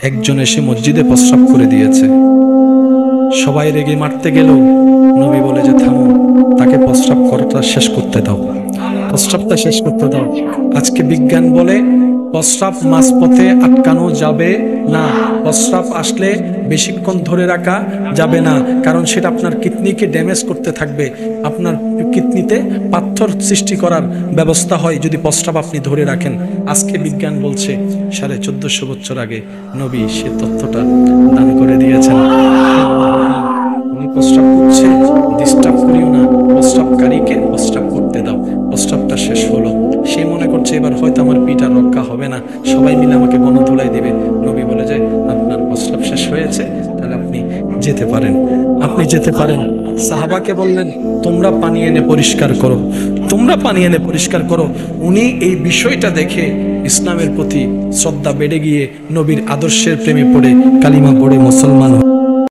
একজন এসে মসজিদে প্রস্রাব করে দিয়েছে। সবাই রেগে মারতে গেল, নবী বলে যে থামো, তাকে প্রস্রাব করাটা শেষ করতে দাও, প্রস্রাবটা শেষ করতে দাও। আজকে বিজ্ঞান বলে প্রস্রাব মাঝপথে আটকানো যাবে না, প্রস্রাব আসলে বেশিক্ষণ ধরে রাখা যাবে না, কারণ সেটা আপনার কিডনিকে ড্যামেজ করতে থাকবে, আপনার কিডনিতে পাথর সৃষ্টি করার ব্যবস্থা হয় যদি প্রস্রাব আপনি ধরে রাখেন। আজকে বিজ্ঞান বলছে 1450 বছর আগে নবী সে তথ্যটা দান করে দিয়েছেন। উনি প্রস্রাব করছে, ডিস্টার্ব করিও না, প্রস্রাবকারীকে প্রস্রাব করতে দাও। প্রস্রাবটা শেষ হলো, সে মনে করছে এবার হয়তো আমার পিঠ আর রক্ষা হবে না, সবাই মিলে আমাকে গণধুলাই দিবে। নবী বলে যে আপনার প্রস্রাব শেষ হয়েছে, তাহলে আপনি যেতে পারেন, আপনি যেতে পারেন। সাহাবাকে বললেন তোমরা পানি এনে পরিষ্কার করো, তোমরা পানি এনে পরিষ্কার করো। উনি এই বিষয়টা দেখে ইসলামের প্রতি শ্রদ্ধা বেড়ে গিয়ে নবীর আদর্শের প্রেমে পড়ে কালিমা পড়ে মুসলমান